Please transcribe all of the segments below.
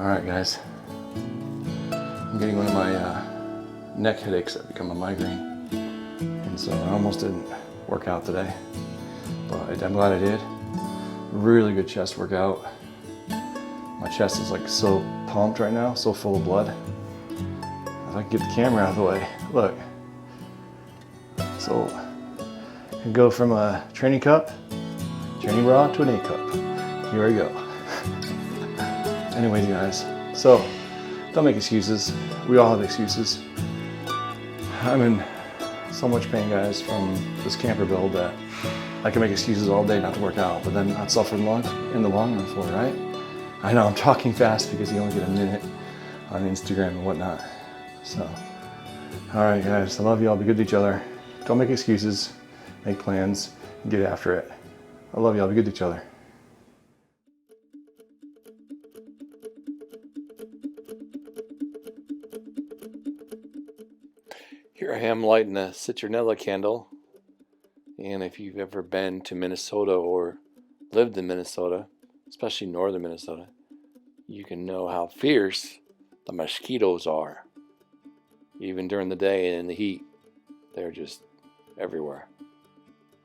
Alright guys, I'm getting one of my neck headaches that become a migraine, and so I almost didn't work out today, but I'm glad I did. Really good chest workout. My chest is like so pumped right now, so full of blood. If I can get the camera out of the way, look. So I can go from a training cup, training bra to an A cup. Here we go. Anyways, guys, so don't make excuses. We all have excuses. I'm in so much pain, guys, from this camper build that I can make excuses all day not to work out, but then not suffer in the long run for it, right? I know I'm talking fast because you only get a minute on Instagram and whatnot. So, all right, guys, I love you all. Be good to each other. Don't make excuses. Make plans. And get after it. I love you all. Be good to each other. Here I am lighting a citronella candle, and if you've ever been to Minnesota or lived in Minnesota, especially northern Minnesota, you can know how fierce the mosquitoes are. Even during the day and in the heat, they're just everywhere.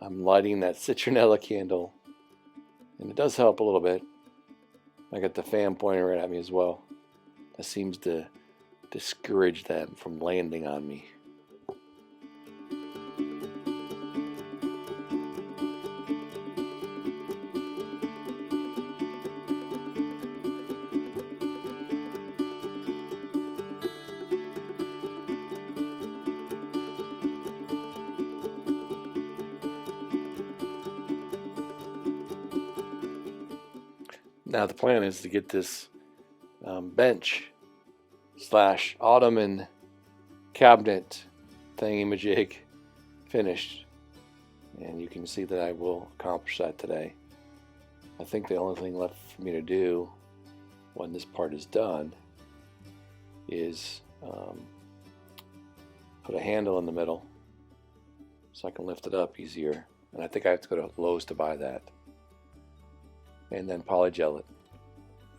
I'm lighting that citronella candle, and it does help a little bit. I got the fan pointing right at me as well. That seems to discourage them from landing on me. Now the plan is to get this bench / ottoman cabinet thingamajig finished, and you can see that I will accomplish that today. I think the only thing left for me to do when this part is done is put a handle in the middle so I can lift it up easier, and I think I have to go to Lowe's to buy that. And then polygel it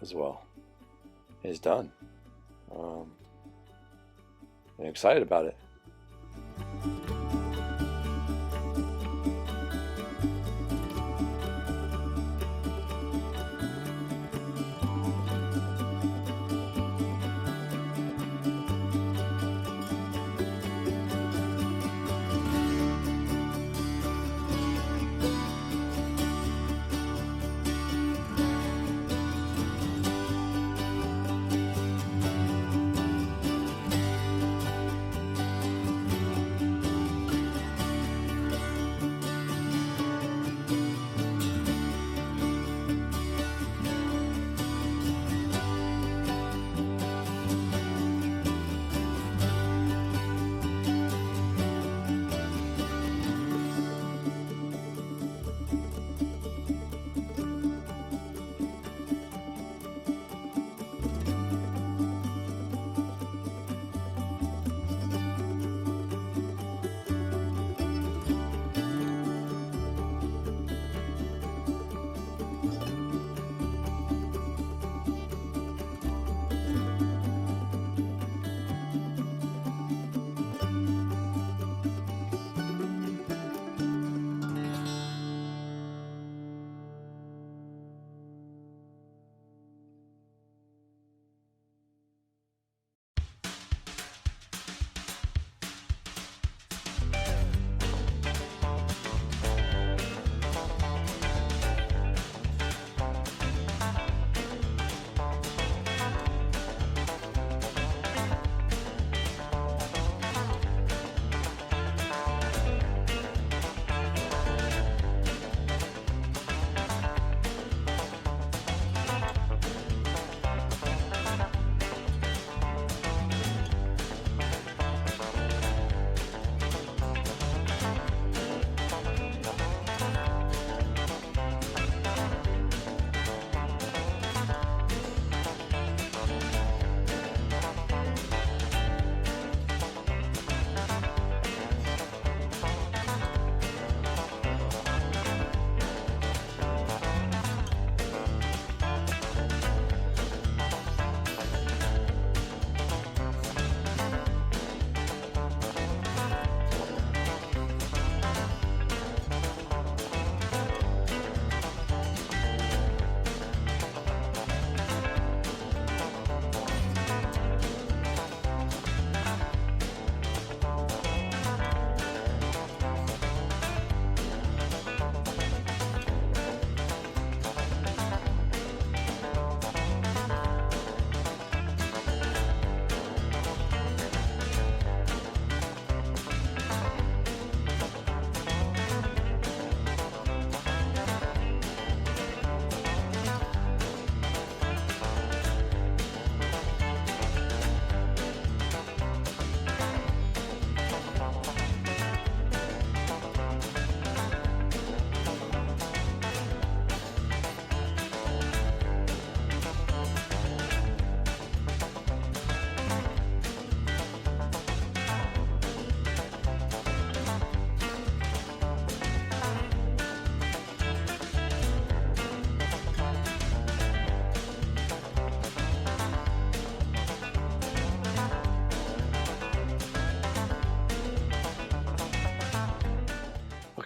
as well. It's done. I'm excited about it.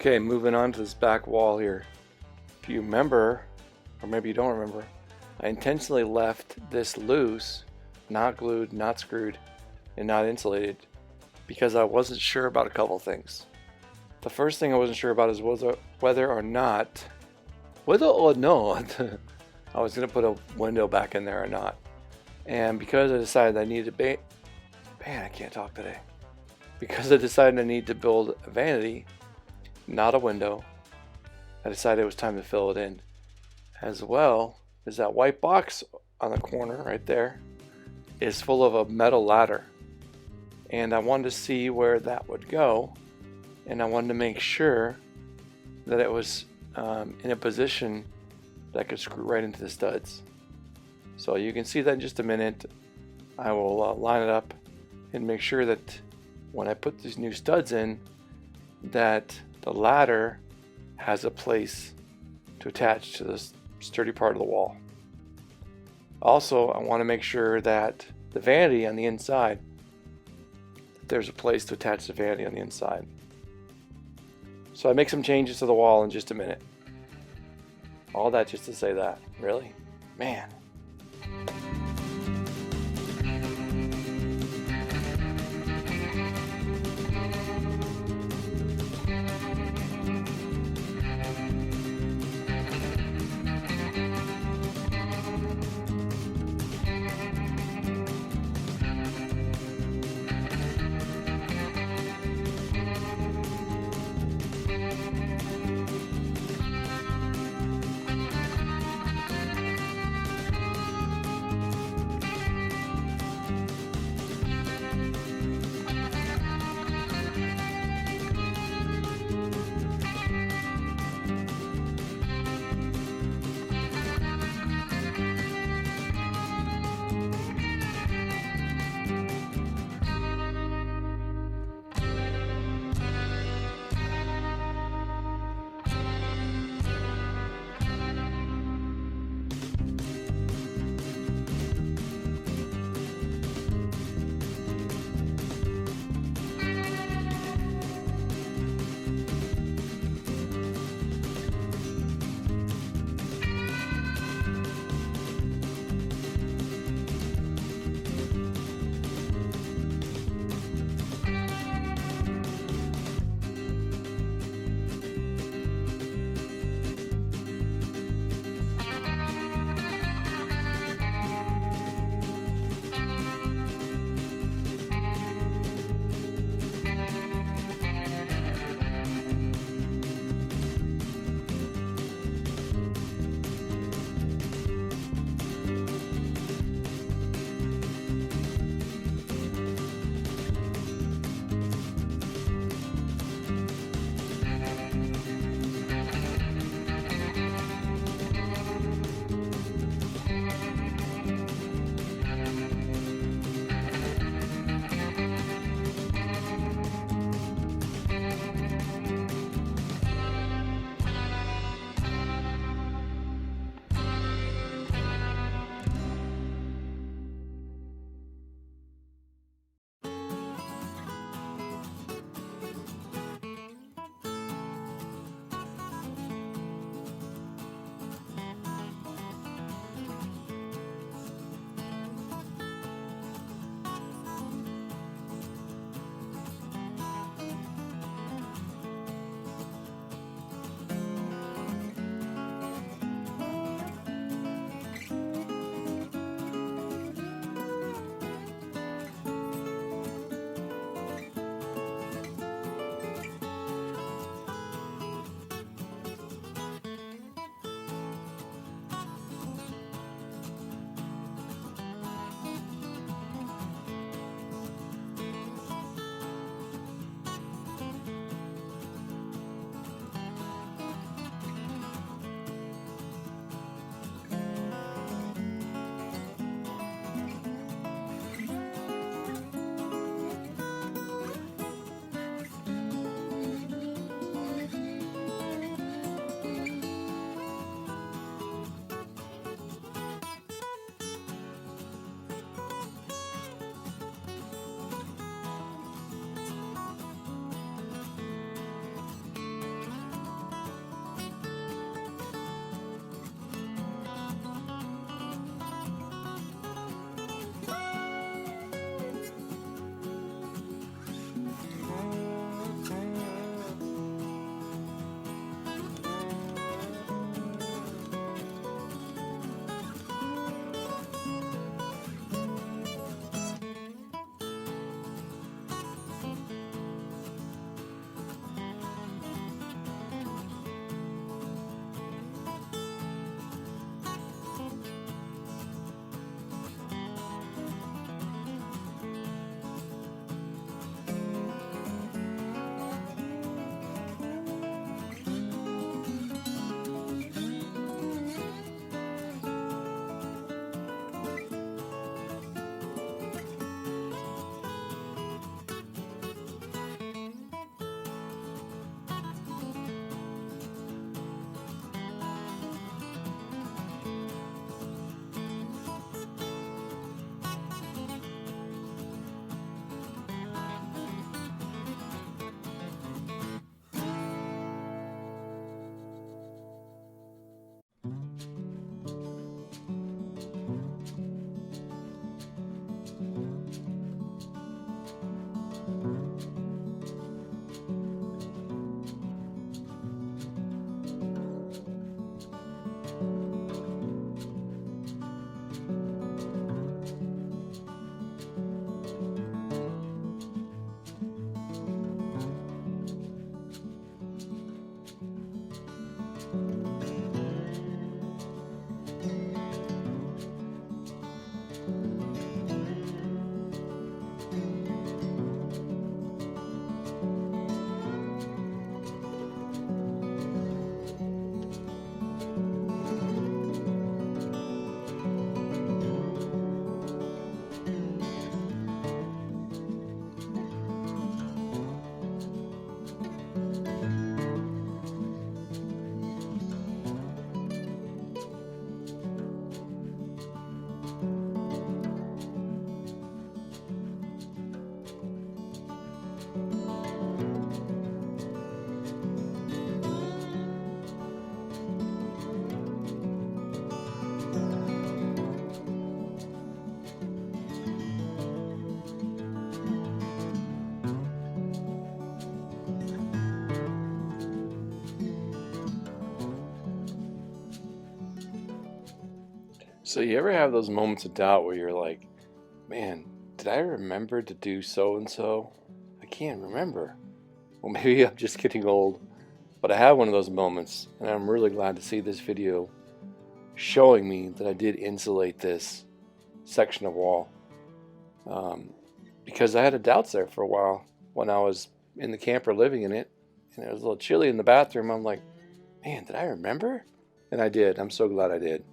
Okay, moving on to this back wall here. If you remember, or maybe you don't remember, I intentionally left this loose, not glued, not screwed, and not insulated because I wasn't sure about a couple things. The first thing I wasn't sure about is whether or not I was going to put a window back in there or not. And because I decided I needed to I can't talk today. Because I decided I need to build a vanity, not a window, I decided it was time to fill it in. As well as that white box on the corner right there is full of a metal ladder. And I wanted to see where that would go. And I wanted to make sure that it was in a position that I could screw right into the studs. So you can see that in just a minute. I will line it up and make sure that when I put these new studs in, that the ladder has a place to attach to this sturdy part of the wall. Also, I want to make sure that the vanity on the inside, there's a place to attach the vanity on the inside. So I make some changes to the wall in just a minute. All that just to say that. Really? Man. So you ever have those moments of doubt where you're like, man, did I remember to do so-and-so? I can't remember. Well, maybe I'm just getting old, but I have one of those moments, and I'm really glad to see this video showing me that I did insulate this section of wall, because I had doubts there for a while when I was in the camper living in it, and it was a little chilly in the bathroom. I'm like, man, did I remember? And I did. I'm so glad I did.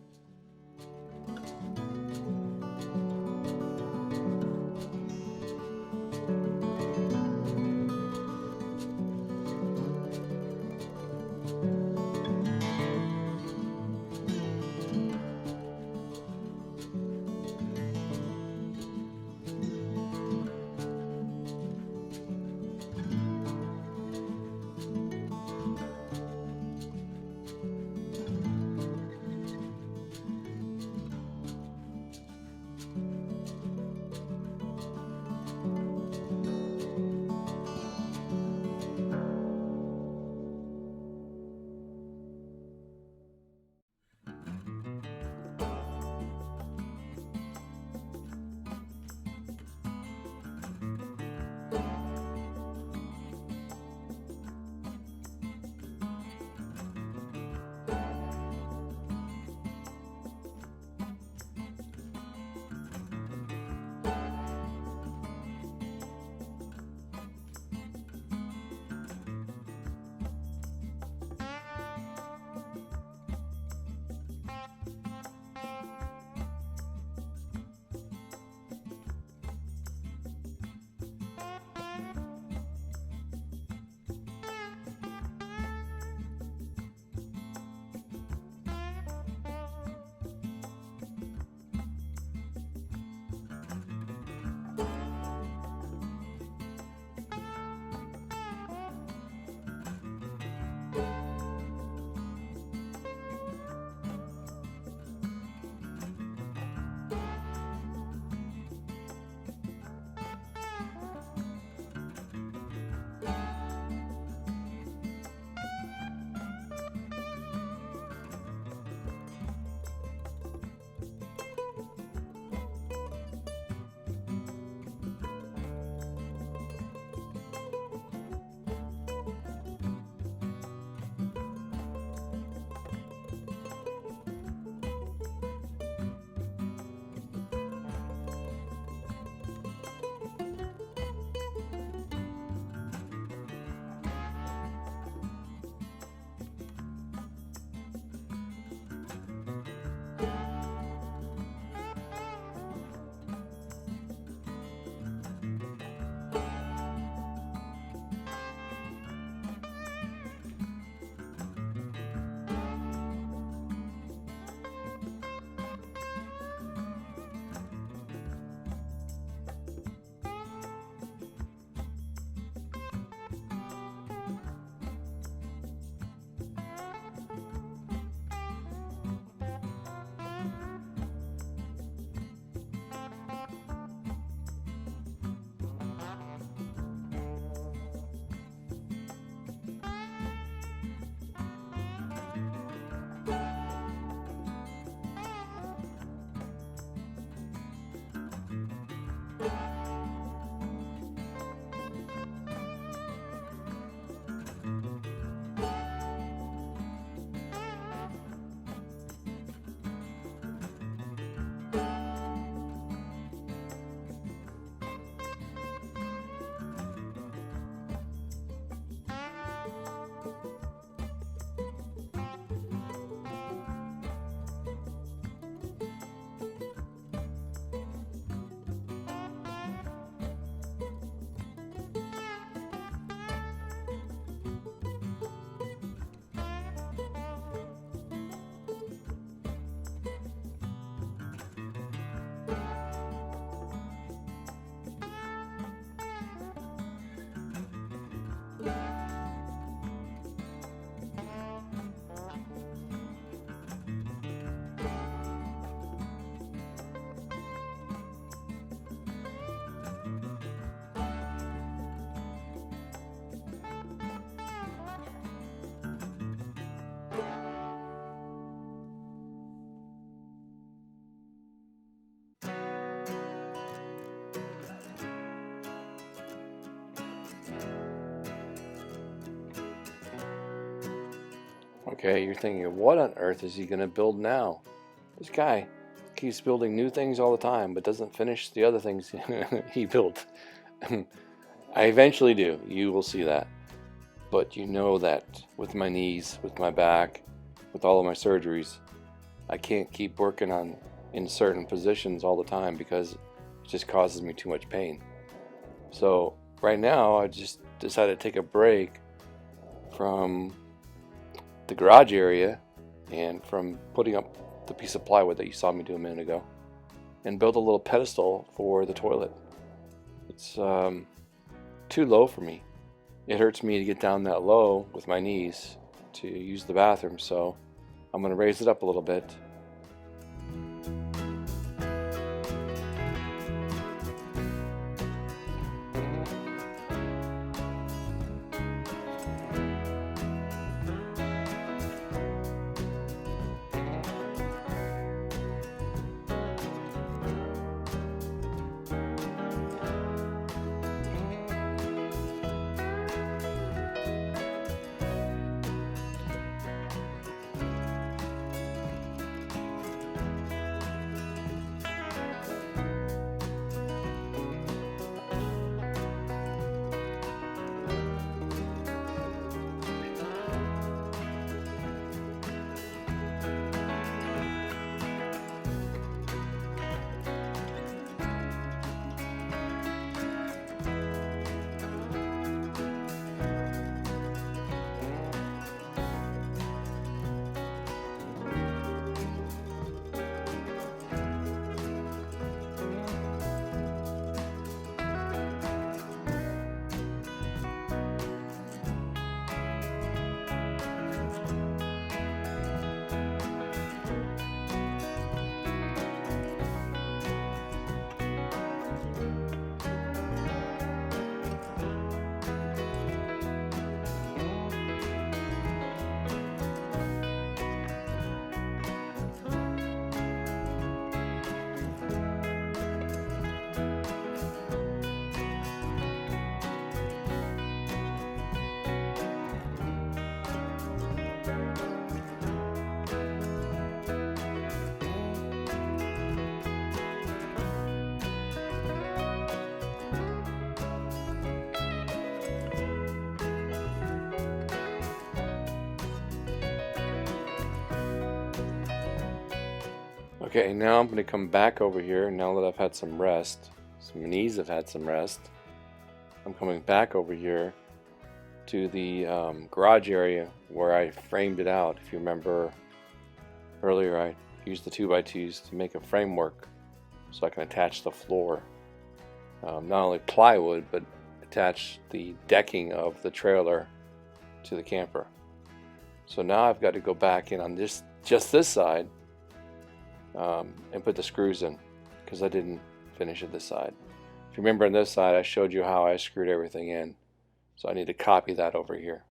Okay, you're thinking, what on earth is he going to build now? This guy keeps building new things all the time, but doesn't finish the other things he built. I eventually do. You will see that. But you know that with my knees, with my back, with all of my surgeries, I can't keep working in certain positions all the time because it just causes me too much pain. So right now, I just decided to take a break from the garage area and from putting up the piece of plywood that you saw me do a minute ago, and build a little pedestal for the toilet. It's too low for me. It hurts me to get down that low with my knees to use the bathroom, so I'm going to raise it up a little bit. Okay, now I'm going to come back over here now that I've had some rest. My knees have had some rest. I'm coming back over here to the garage area where I framed it out. If you remember earlier, I used the 2x2s to make a framework so I can attach the floor. Not only plywood, but attach the decking of the trailer to the camper. So now I've got to go back in on just this side and put the screws in, because I didn't finish it this side. If you remember on this side, I showed you how I screwed everything in. So I need to copy that over here.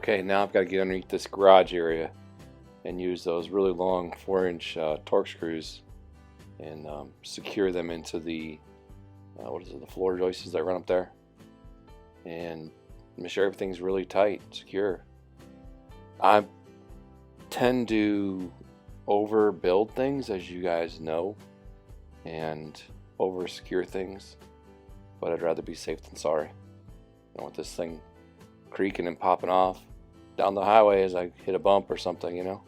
Okay, now I've got to get underneath this garage area and use those really long 4-inch torque screws and secure them into the the floor joists that run up there, and make sure everything's really tight, secure. I tend to overbuild things, as you guys know, and over secure things, but I'd rather be safe than sorry. I don't want this thing creaking and popping off down the highway as I hit a bump or something, you know.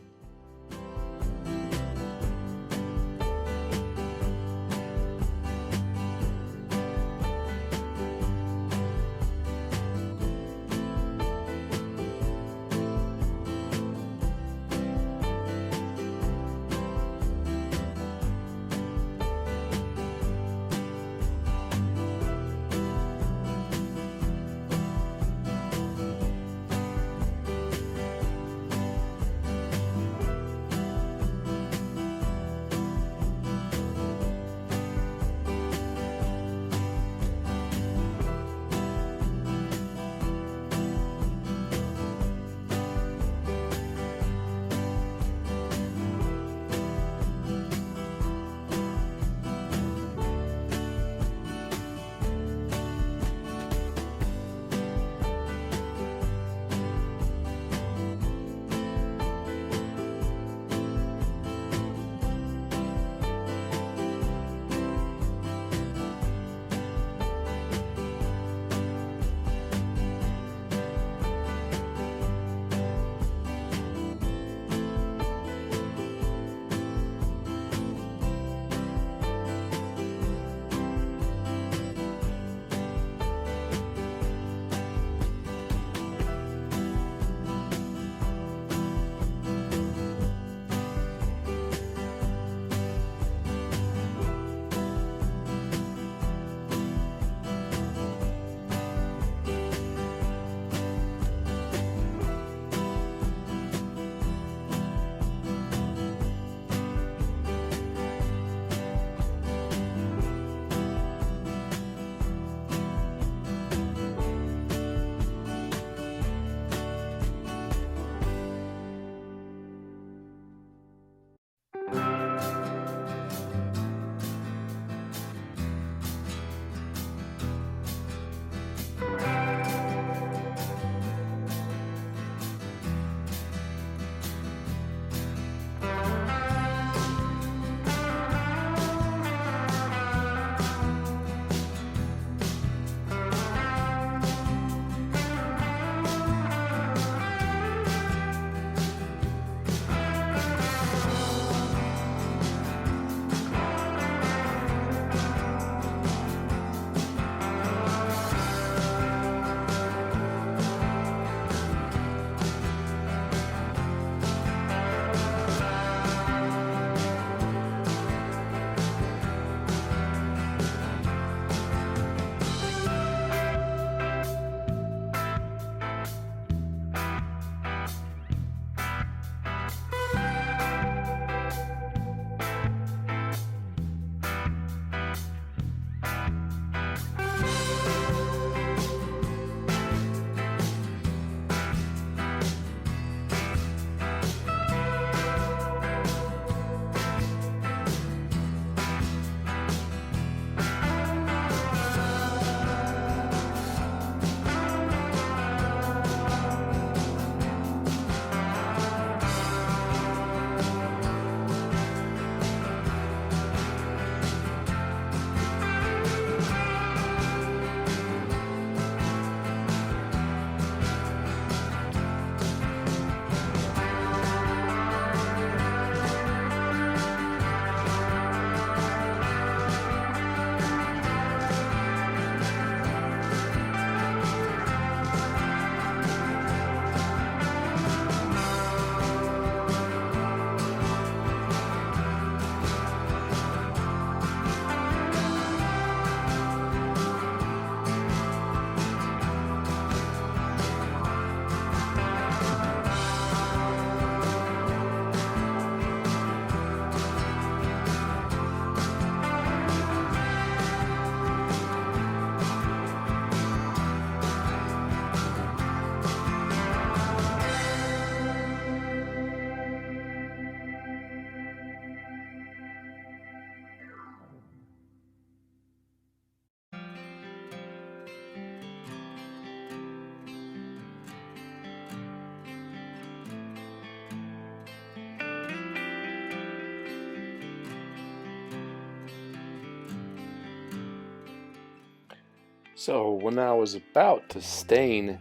So when I was about to stain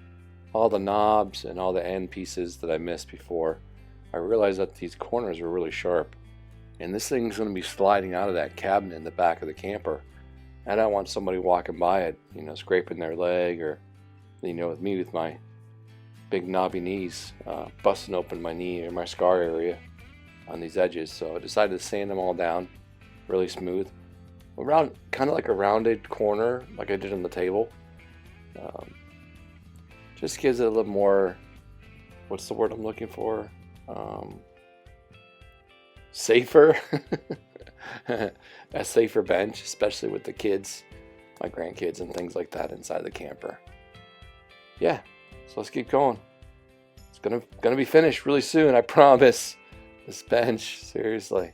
all the knobs and all the end pieces that I missed before, I realized that these corners were really sharp. And this thing's going to be sliding out of that cabinet in the back of the camper. I don't want somebody walking by it, scraping their leg, or, with me with my big knobby knees, busting open my knee or my scar area on these edges. So I decided to sand them all down really smooth. Around, kind of like a rounded corner like I did on the table. Just gives it a little more, what's the word I'm looking for? Safer. A safer bench, especially with the kids, my grandkids and things like that inside the camper. Yeah, so let's keep going. It's gonna be finished really soon, I promise. This bench, seriously.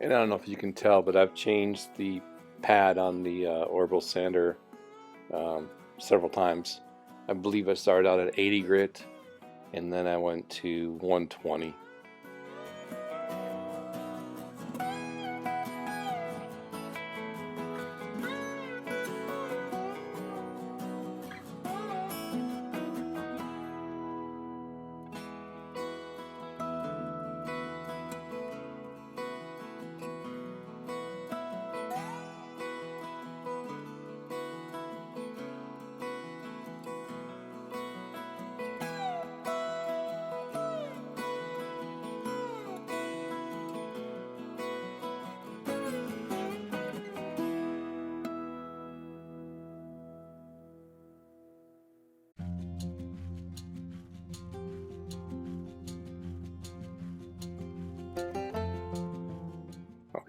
And I don't know if you can tell, but I've changed the pad on the orbital sander several times. I believe I started out at 80 grit, and then I went to 120.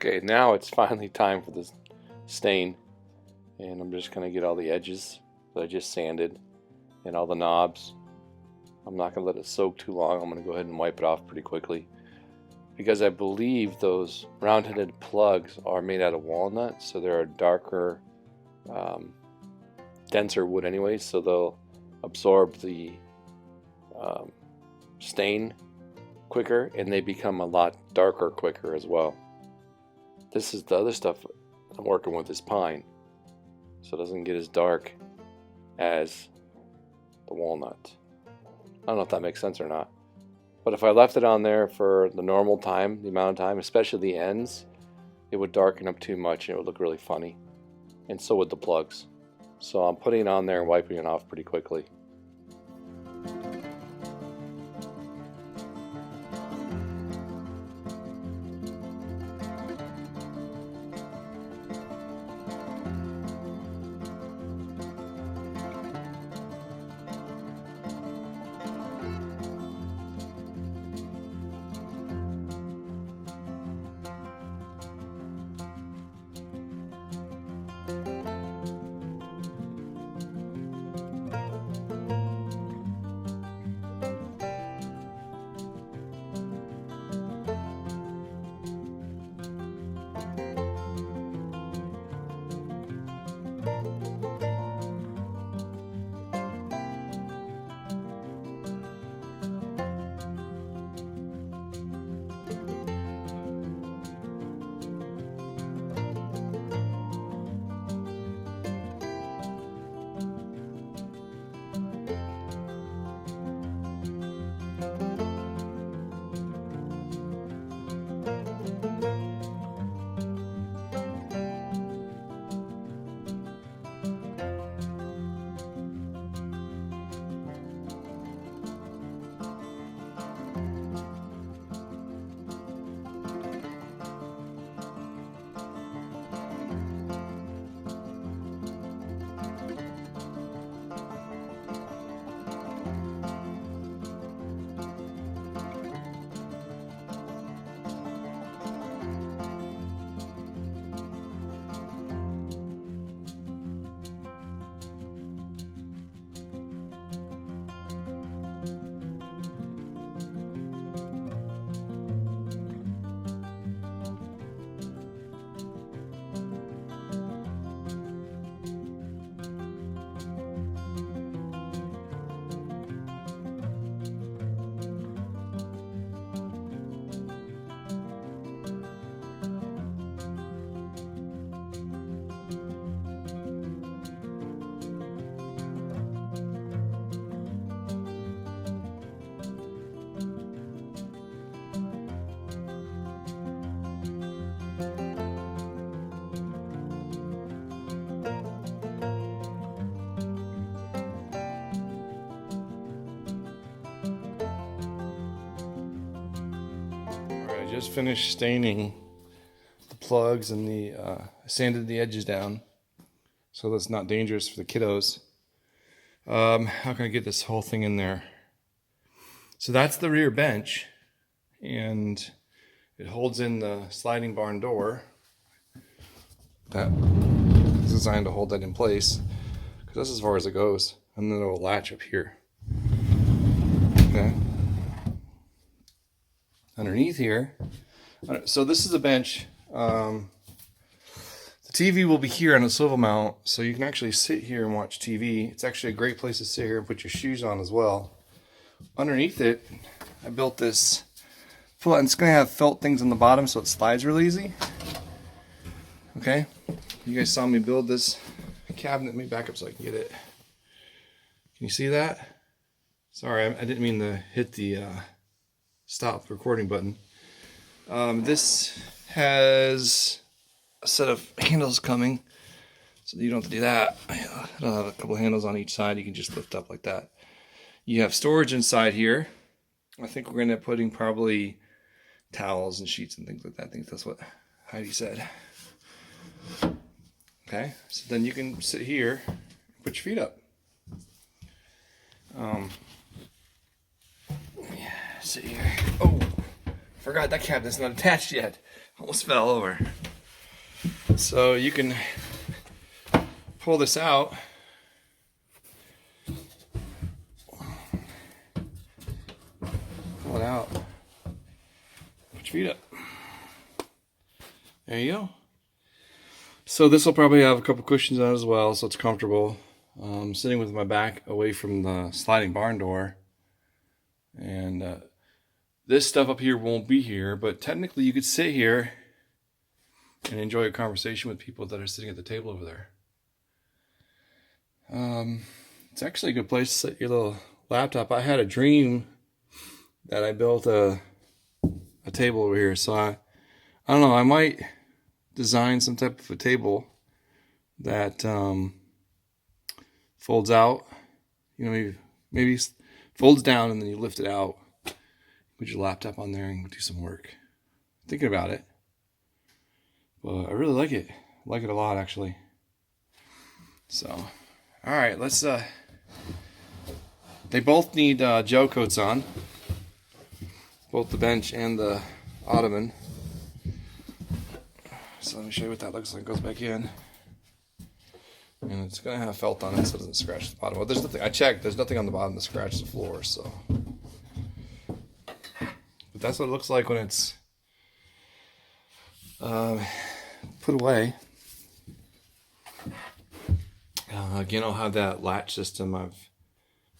Okay, now it's finally time for this stain, and I'm just going to get all the edges that I just sanded and all the knobs. I'm not going to let it soak too long. I'm going to go ahead and wipe it off pretty quickly, because I believe those round-headed plugs are made out of walnut, so they're a darker, denser wood anyway, so they'll absorb the stain quicker, and they become a lot darker quicker as well. This is the other stuff I'm working with, is pine, so it doesn't get as dark as the walnut. I don't know if that makes sense or not, but if I left it on there for the normal time, the amount of time, especially the ends, it would darken up too much and it would look really funny, and so would the plugs. So I'm putting it on there and wiping it off pretty quickly. I just finished staining the plugs and sanded the edges down, so that's not dangerous for the kiddos. How can I get this whole thing in there? So that's the rear bench, and it holds in the sliding barn door. That is designed to hold that in place, because that's as far as it goes, and then it'll latch up here. Okay. Underneath here, so this is a bench. The TV will be here on a swivel mount, so you can actually sit here and watch TV. It's actually a great place to sit here and put your shoes on as well. Underneath it, I built this, and it's going to have felt things on the bottom so it slides real easy. Okay, you guys saw me build this cabinet. Let me back up so I can get it. Can you see that? Sorry, I didn't mean to hit the stop recording button. This has a set of handles coming, so you don't have to do that. It'll have a couple of handles on each side. You can just lift up like that. You have storage inside here. I think we're going to end up putting probably towels and sheets and things like that. I think that's what Heidi said. Okay, so then you can sit here and put your feet up. Sit here. Oh, forgot that cabinet's not attached yet. Almost fell over. So you can pull this out. Pull it out. Put your feet up. There you go. So this will probably have a couple cushions on it as well, so it's comfortable. I'm sitting with my back away from the sliding barn door. And this stuff up here won't be here, but technically you could sit here and enjoy a conversation with people that are sitting at the table over there. It's actually a good place to set your little laptop. I had a dream that I built a table over here, so I don't know, I might design some type of a table that folds out, you know, maybe folds down and then you lift it out, put your laptop on there and do some work. Thinking about it, but I really like it. I like it a lot, actually. So, all right, let's. They both need gel coats on, both the bench and the ottoman. So let me show you what that looks like. It goes back in. And it's going to have felt on it so it doesn't scratch the bottom. Well, there's nothing. I checked. There's nothing on the bottom that scratches the floor. So, but that's what it looks like when it's put away. Again, I'll have that latch system. I've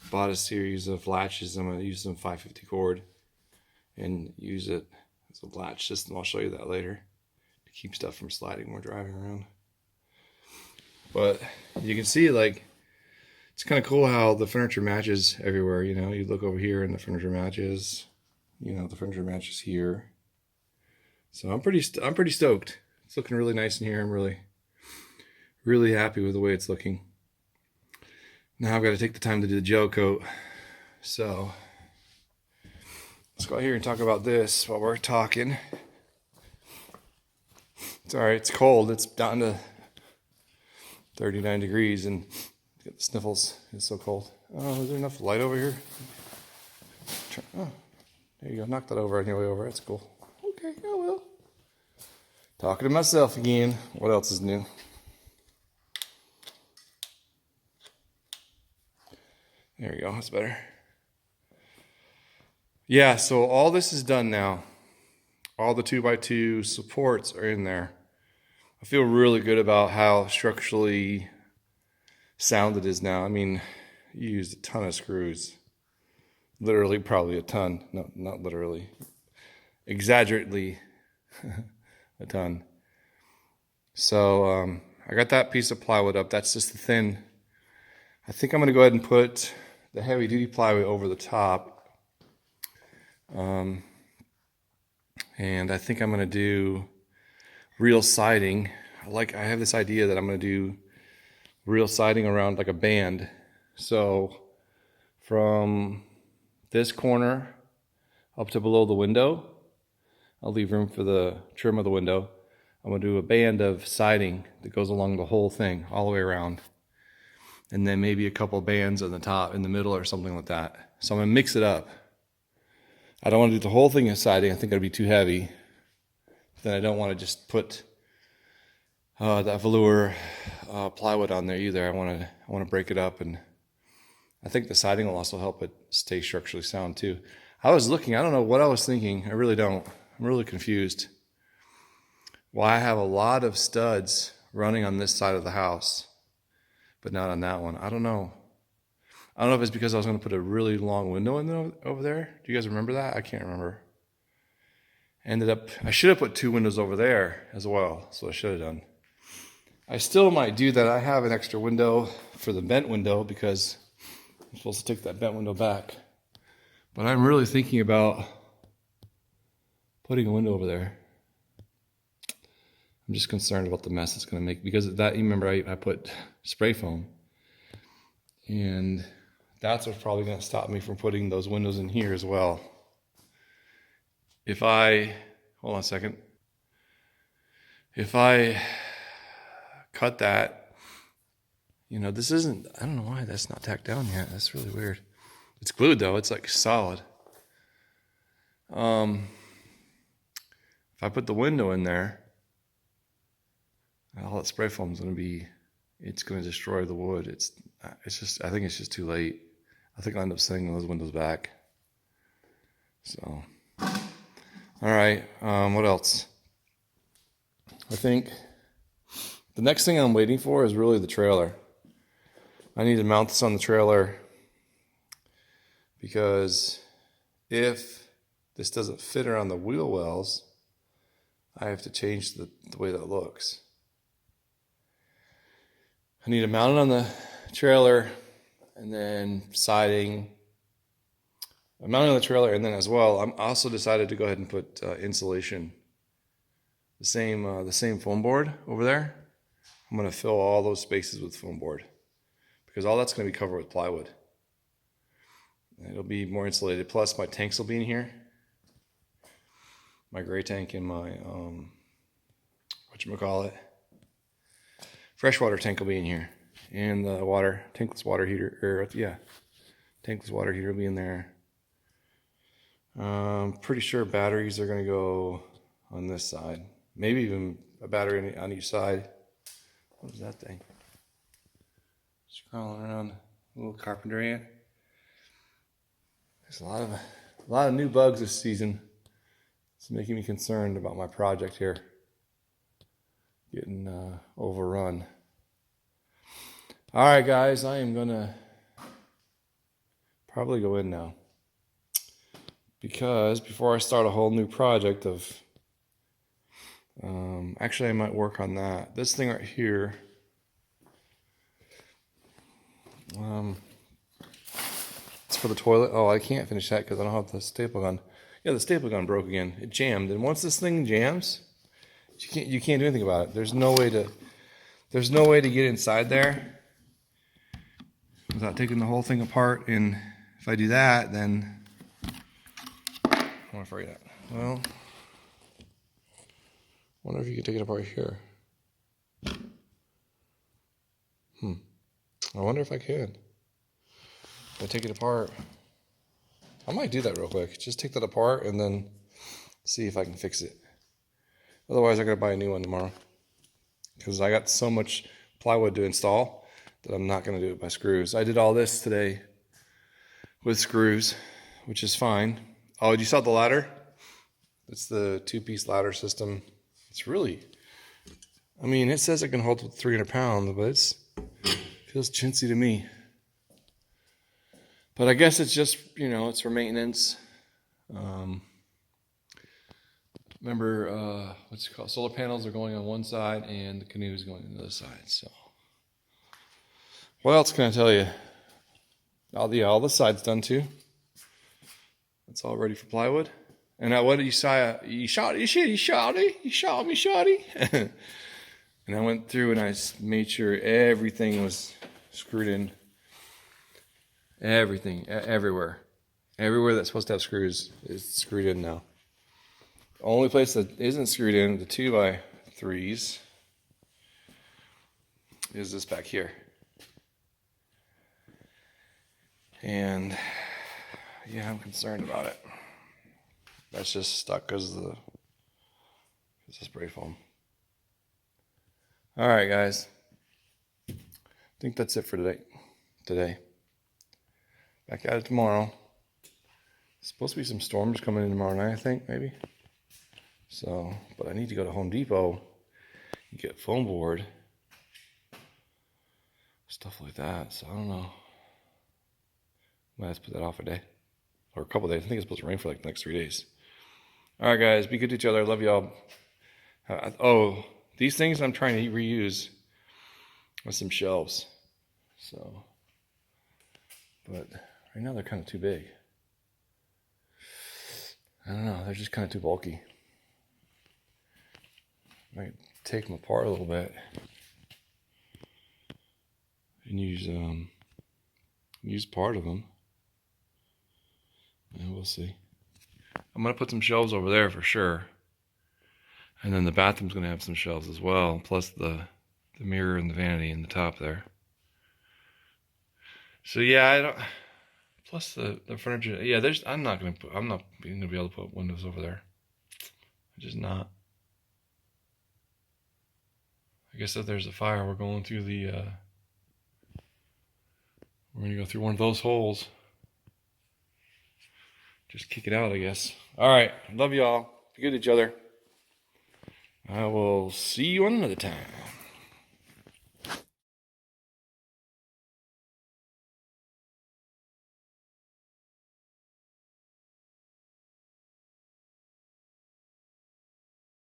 bought a series of latches. I'm going to use some 550 cord and use it as a latch system. I'll show you that later to keep stuff from sliding when we're driving around. But you can see, like, it's kind of cool how the furniture matches everywhere. You know, you look over here and the furniture matches. You know, the furniture matches here. So I'm pretty stoked. It's looking really nice in here. I'm really happy with the way it's looking. Now I've got to take the time to do the gel coat. So let's go out here and talk about this while we're talking. It's all right. It's cold. It's down to 39 degrees and get the sniffles. It's so cold. Oh, is there enough light over here? Oh, there you go. Knock that over on your way over. That's cool. Okay, I will. Talking to myself again. What else is new? There we go. That's better. Yeah, so all this is done now. All the 2x2 supports are in there. I feel really good about how structurally sound it is now. I mean, you used a ton of screws. Literally, probably a ton. No, not literally. Exaggeratedly a ton. So I got that piece of plywood up. That's just the thin. I think I'm going to go ahead and put the heavy duty plywood over the top. And I think I'm going to do real siding. I have this idea that I'm going to do real siding around like a band. So from this corner up to below the window, I'll leave room for the trim of the window. I'm going to do a band of siding that goes along the whole thing, all the way around. And then maybe a couple bands on the top, in the middle, or something like that. So I'm going to mix it up. I don't want to do the whole thing as siding. I think it'd be too heavy. Then I don't want to just put that velour plywood on there either. I want to break it up, and I think the siding will also help it stay structurally sound too. I was looking. I don't know what I was thinking. I really don't. I'm really confused. Well, I have a lot of studs running on this side of the house, but not on that one. I don't know. I don't know if it's because I was going to put a really long window in over there. Do you guys remember that? I can't remember. I should have put 2 windows over there as well. So I should have done. I still might do that. I have an extra window for the bent window because I'm supposed to take that bent window back. But I'm really thinking about putting a window over there. I'm just concerned about the mess it's going to make because that, you remember I put spray foam. And that's what's probably going to stop me from putting those windows in here as well. Hold on a second. If I cut that, I don't know why that's not tacked down yet. That's really weird. It's glued though. It's like solid. If if I put the window in there, all that spray foam is going to be, it's going to destroy the wood. It's just, I think it's just too late. I think I'll end up sending those windows back. So, all right, what else? I think the next thing I'm waiting for is really the trailer. I need to mount this on the trailer because if this doesn't fit around the wheel wells, I have to change the way that looks. I need to mount it on the trailer and then siding. I'm mounting on the trailer, and then as well, I'm also decided to go ahead and put insulation. The same foam board over there. I'm going to fill all those spaces with foam board because all that's going to be covered with plywood. It'll be more insulated. Plus, my tanks will be in here. My gray tank and my whatchamacallit, freshwater tank will be in here, and the tankless water heater, tankless water heater will be in there. Pretty sure batteries are going to go on this side. Maybe even a battery on each side. What is that thing? Just crawling around, a little carpenter ant. There's a lot of new bugs this season. It's making me concerned about my project here getting overrun. All right, guys, I am gonna probably go in now because before I start a whole new project of actually I might work on that. This thing right here, it's for the toilet. Oh, I can't finish that because I don't have the staple gun. Yeah, the staple gun broke again. It jammed, and once this thing jams, you can't do anything about it. There's no way to get inside there without taking the whole thing apart. And if I do that, then I want to forget that. Well, I wonder if you could take it apart here. I wonder if I can. If I take it apart, I might do that real quick. Just take that apart and then see if I can fix it. Otherwise, I gotta buy a new one tomorrow because I got so much plywood to install that I'm not gonna do it by screws. I did all this today with screws, which is fine. Oh, you saw the ladder? It's the 2-piece ladder system. It's really, I mean, it says it can hold 300 pounds, but it feels chintzy to me. But I guess it's just, it's for maintenance. Remember, what's it called? Solar panels are going on one side and the canoe is going on the other side. So, what else can I tell you? All the sides done too. It's all ready for plywood. And what did you say? You shot me, shotty. And I went through and I made sure everything was screwed in. Everything, everywhere that's supposed to have screws is screwed in now. The only place that isn't screwed in, the 2x3s, is this back here. And yeah, I'm concerned about it. That's just stuck because of the spray foam. All right, guys. I think that's it for today. Back at it tomorrow. Supposed to be some storms coming in tomorrow night, I think, maybe. So, but I need to go to Home Depot and get foam board. Stuff like that. So I don't know. Might have to put that off a day. Or a couple days. I think it's supposed to rain for like the next 3 days. Alright, guys. Be good to each other. I love y'all. These things I'm trying to reuse with some shelves. So, but right now they're kind of too big. I don't know, they're just kind of too bulky. Might take them apart a little bit and use part of them. And we'll see. I'm gonna put some shelves over there for sure, and then the bathroom's gonna have some shelves as well, plus the mirror and the vanity in the top there. So yeah, plus the furniture. Yeah, I'm not gonna be able to put windows over there. Just not. I guess if there's a fire, we're going through the, we're gonna go through one of those holes. Just kick it out, I guess. All right, love y'all. Be good to each other. I will see you on another time.